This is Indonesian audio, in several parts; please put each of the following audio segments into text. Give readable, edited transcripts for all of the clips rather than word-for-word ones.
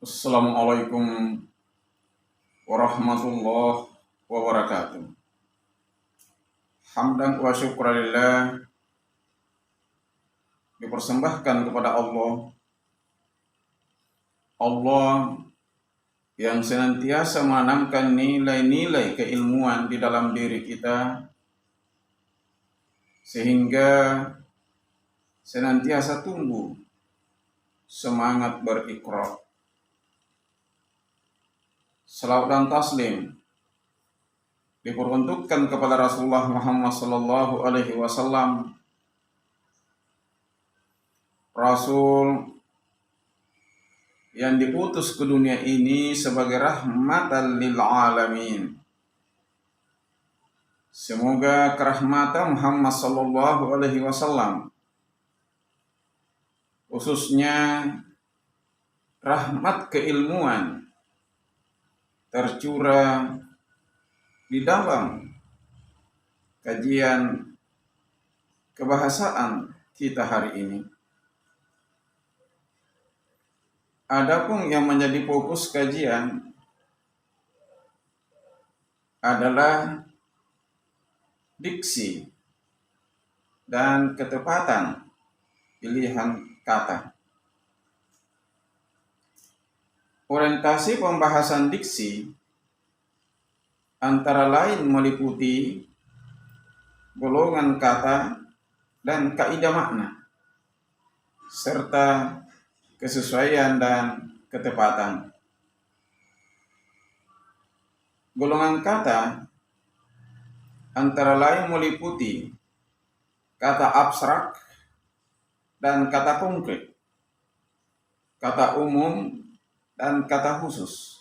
Assalamualaikum warahmatullahi wabarakatuh. Hamdan wa syukurillah, dipersembahkan kepada Allah yang senantiasa menanamkan nilai-nilai keilmuan di dalam diri kita, sehingga senantiasa tumbuh semangat berikrar. Salawat dan taslim diperuntukkan kepada Rasulullah Muhammad sallallahu alaihi wasallam, Rasul yang diutus ke dunia ini sebagai rahmatan lil alamin. Semoga kerahmatan Muhammad sallallahu alaihi wasallam, khususnya rahmat keilmuan, tercurah di dalam kajian kebahasaan kita hari ini. Adapun yang menjadi fokus kajian adalah diksi dan ketepatan pilihan kata. Orientasi pembahasan diksi antara lain meliputi golongan kata dan kaidah makna, serta kesesuaian dan ketepatan. Golongan kata antara lain meliputi kata abstrak dan kata konkret, kata umum dan kata khusus,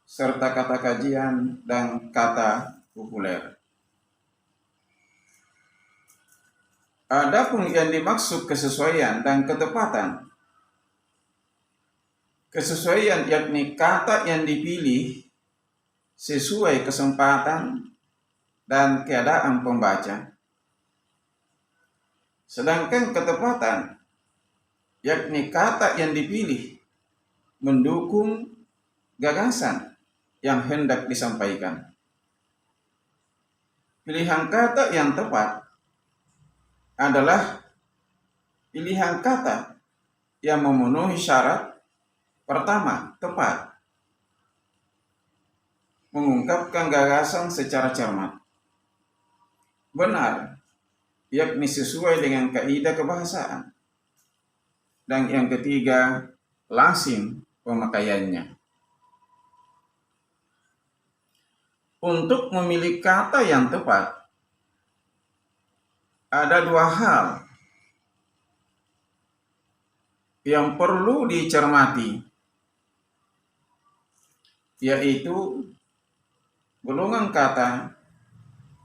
serta kata kajian dan kata populer. Adapun yang dimaksud kesesuaian dan ketepatan, kesesuaian yakni kata yang dipilih sesuai kesempatan dan keadaan pembaca. Sedangkan ketepatan yakni kata yang dipilih mendukung gagasan yang hendak disampaikan. Pilihan kata yang tepat adalah pilihan kata yang memenuhi syarat. Pertama, tepat, mengungkapkan gagasan secara cermat. Benar, yakni sesuai dengan kaidah kebahasaan. Dan yang ketiga, lazim pemakaiannya. Untuk memilih kata yang tepat, ada dua hal yang perlu dicermati, yaitu golongan kata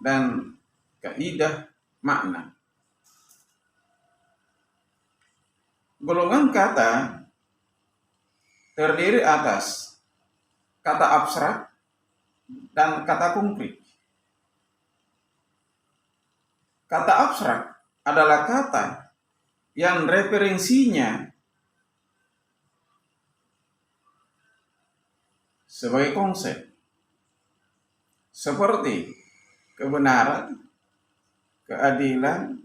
dan kaidah makna. Golongan kata terdiri atas kata abstrak dan kata konkret. Kata abstrak adalah kata yang referensinya sebagai konsep, seperti kebenaran, keadilan,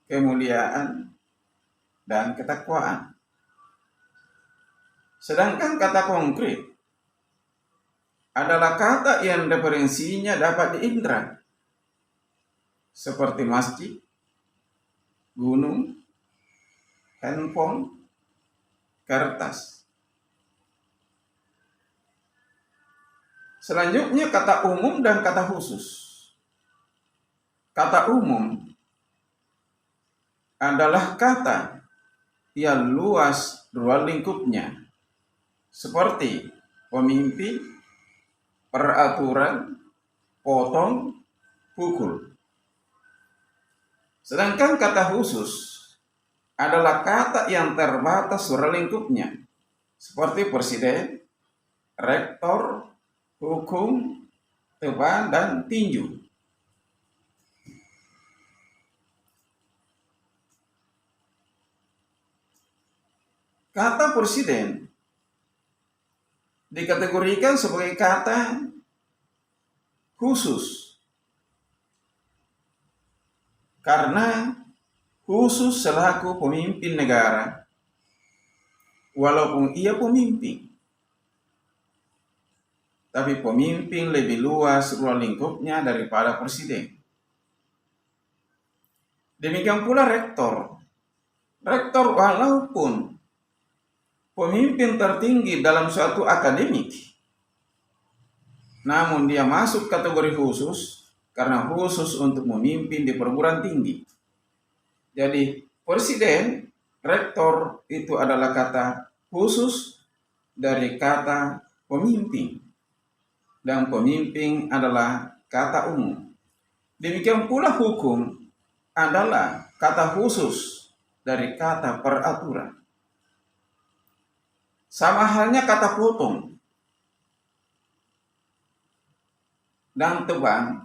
kemuliaan, dan ketakwaan. Sedangkan kata konkret adalah kata yang referensinya dapat diindra, seperti masjid, gunung, handphone, kertas. Selanjutnya kata umum dan kata khusus. Kata umum adalah kata yang luas ruang lingkupnya, seperti pemimpin, peraturan, potong, pukul. Sedangkan kata khusus adalah kata yang terbatas ruang lingkupnya, seperti presiden, rektor, hukum, teban, dan tinju. Kata presiden dikategorikan sebagai kata khusus karena khusus selaku pemimpin negara, walaupun ia pemimpin, tapi pemimpin lebih luas ruang lingkupnya daripada presiden. Demikian pula rektor. Rektor walaupun pemimpin tertinggi dalam suatu akademik, namun dia masuk kategori khusus karena khusus untuk memimpin di perguruan tinggi. Jadi presiden, rektor itu adalah kata khusus dari kata pemimpin, dan pemimpin adalah kata umum. Demikian pula hukum adalah kata khusus dari kata peraturan. Sama halnya kata potong dan tebang.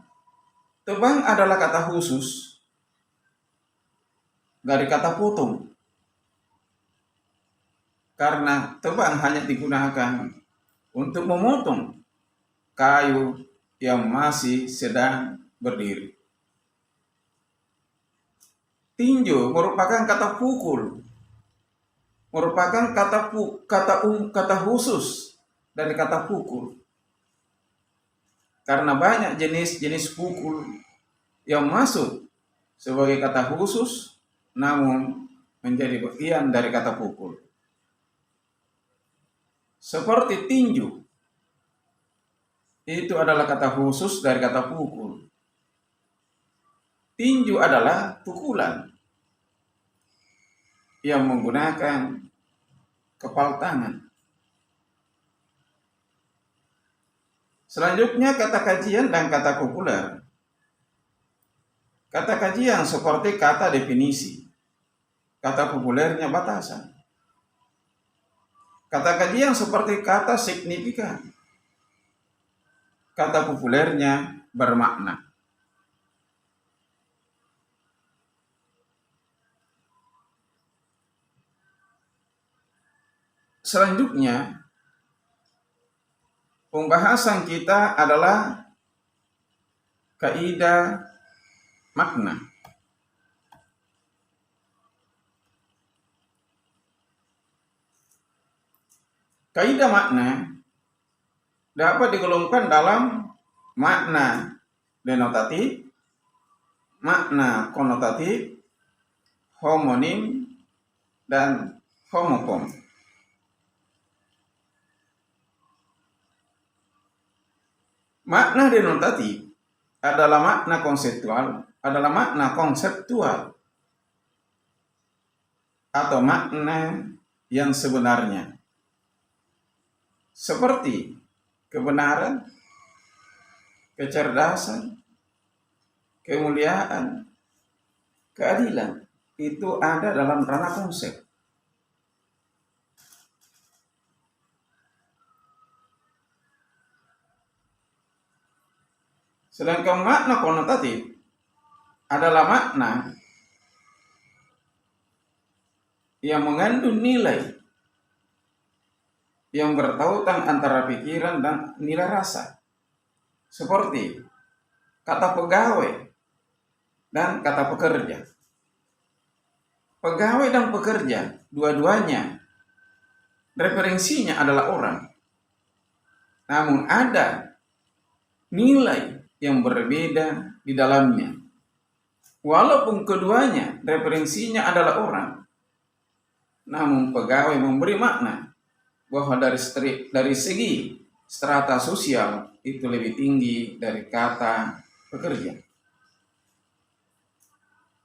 Tebang adalah kata khusus dari kata potong, karena tebang hanya digunakan untuk memotong kayu yang masih sedang berdiri. Tinju merupakan kata pukul, merupakan kata khusus dari kata pukul, karena banyak jenis-jenis pukul yang masuk sebagai kata khusus namun menjadi bagian dari kata pukul. Seperti tinju, itu adalah kata khusus dari kata pukul. Tinju adalah pukulan yang menggunakan kepal tangan. Selanjutnya kata kajian dan kata populer. Kata kajian seperti kata definisi. Kata populernya batasan. Kata kajian seperti kata signifikan. Kata populernya bermakna. Selanjutnya, pembahasan kita adalah kaidah makna. Kaidah makna dapat digolongkan dalam makna denotatif, makna konotatif, homonim, dan homofon. Makna denotatif adalah makna konseptual, atau makna yang sebenarnya, seperti kebenaran, kecerdasan, kemuliaan, keadilan. Itu ada dalam ranah konsep. Sedangkan makna konotatif adalah makna yang mengandung nilai yang bertautan antara pikiran dan nilai rasa, seperti kata pegawai dan kata pekerja. Pegawai dan pekerja, dua-duanya referensinya adalah orang, namun ada nilai yang berbeda di dalamnya. Walaupun keduanya referensinya adalah orang, namun pegawai memberi makna bahwa dari segi strata sosial itu lebih tinggi dari kata pekerja.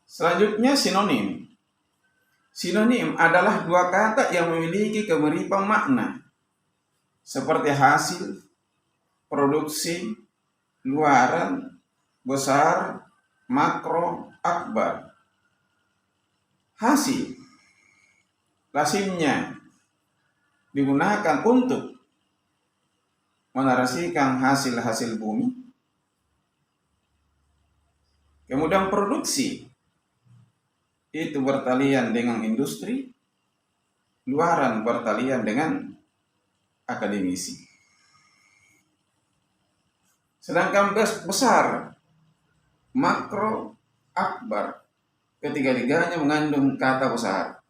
Selanjutnya sinonim. Sinonim adalah dua kata yang memiliki kemiripan makna, seperti hasil, produksi, luaran, besar, makro, akbar. Hasil, lazimnya digunakan untuk menarasikan hasil-hasil bumi. Kemudian produksi, itu bertalian dengan industri, luaran bertalian dengan akademisi. Sedangkan besar, makro, akbar, ketiga-tiganya mengandung kata besar.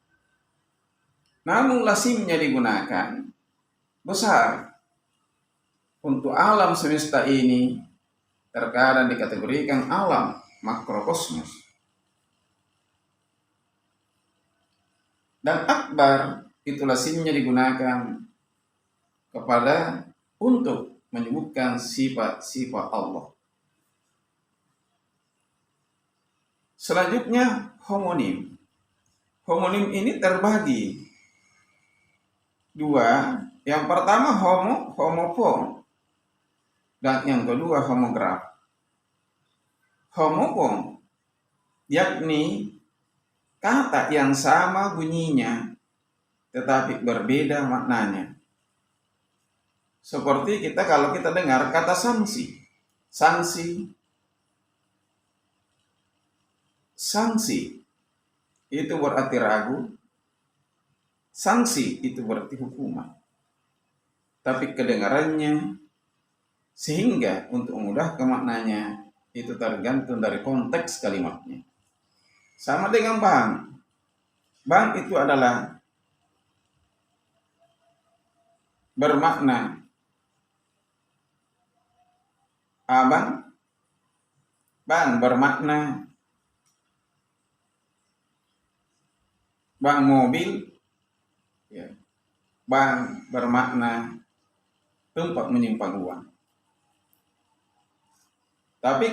Namun lazimnya digunakan besar. Untuk alam semesta ini terkadang dikategorikan alam makrokosmos. Dan akbar itu lazimnya digunakan kepada untuk menyebutkan sifat-sifat Allah. Selanjutnya homonim. Homonim ini terbagi dua. Yang pertama homofon dan yang kedua homograf. Homofon yakni kata yang sama bunyinya tetapi berbeda maknanya. Seperti kalau kita dengar kata sanksi. Sanksi itu berarti ragu. Sanksi itu berarti hukuman. Tapi kedengarannya sehingga untuk memudahkan maknanya itu tergantung dari konteks kalimatnya. Sama dengan bang. Bang itu adalah bermakna abang. Bang bermakna bang mobil. Ya. Bang bermakna tempat menyimpan uang. Tapi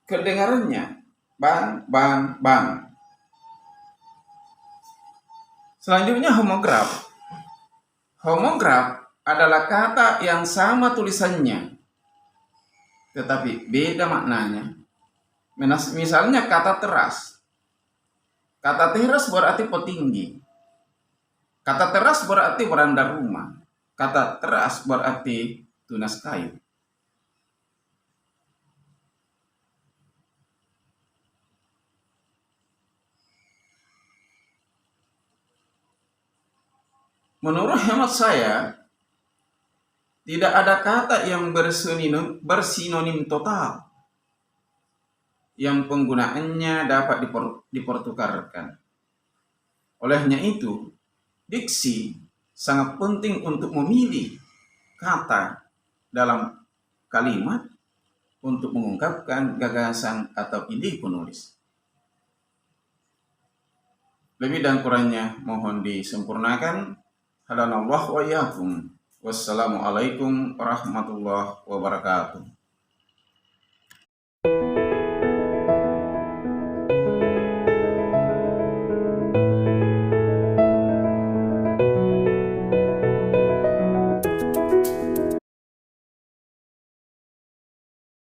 kedengarannya bang. Selanjutnya homograf. Homograf adalah kata yang sama tulisannya tetapi beda maknanya. Misalnya kata teras. Kata teras berarti petinggi. Kata teras berarti beranda rumah. Kata teras berarti tunas kayu. Menurut hemat saya, tidak ada kata yang bersinonim total yang penggunaannya dapat dipertukarkan. Olehnya itu, diksi sangat penting untuk memilih kata dalam kalimat untuk mengungkapkan gagasan atau ide penulis. Lebih dan kurangnya mohon disempurnakan. Hadanallahu wa iyyakum. Wassalamualaikum warahmatullahi wabarakatuh.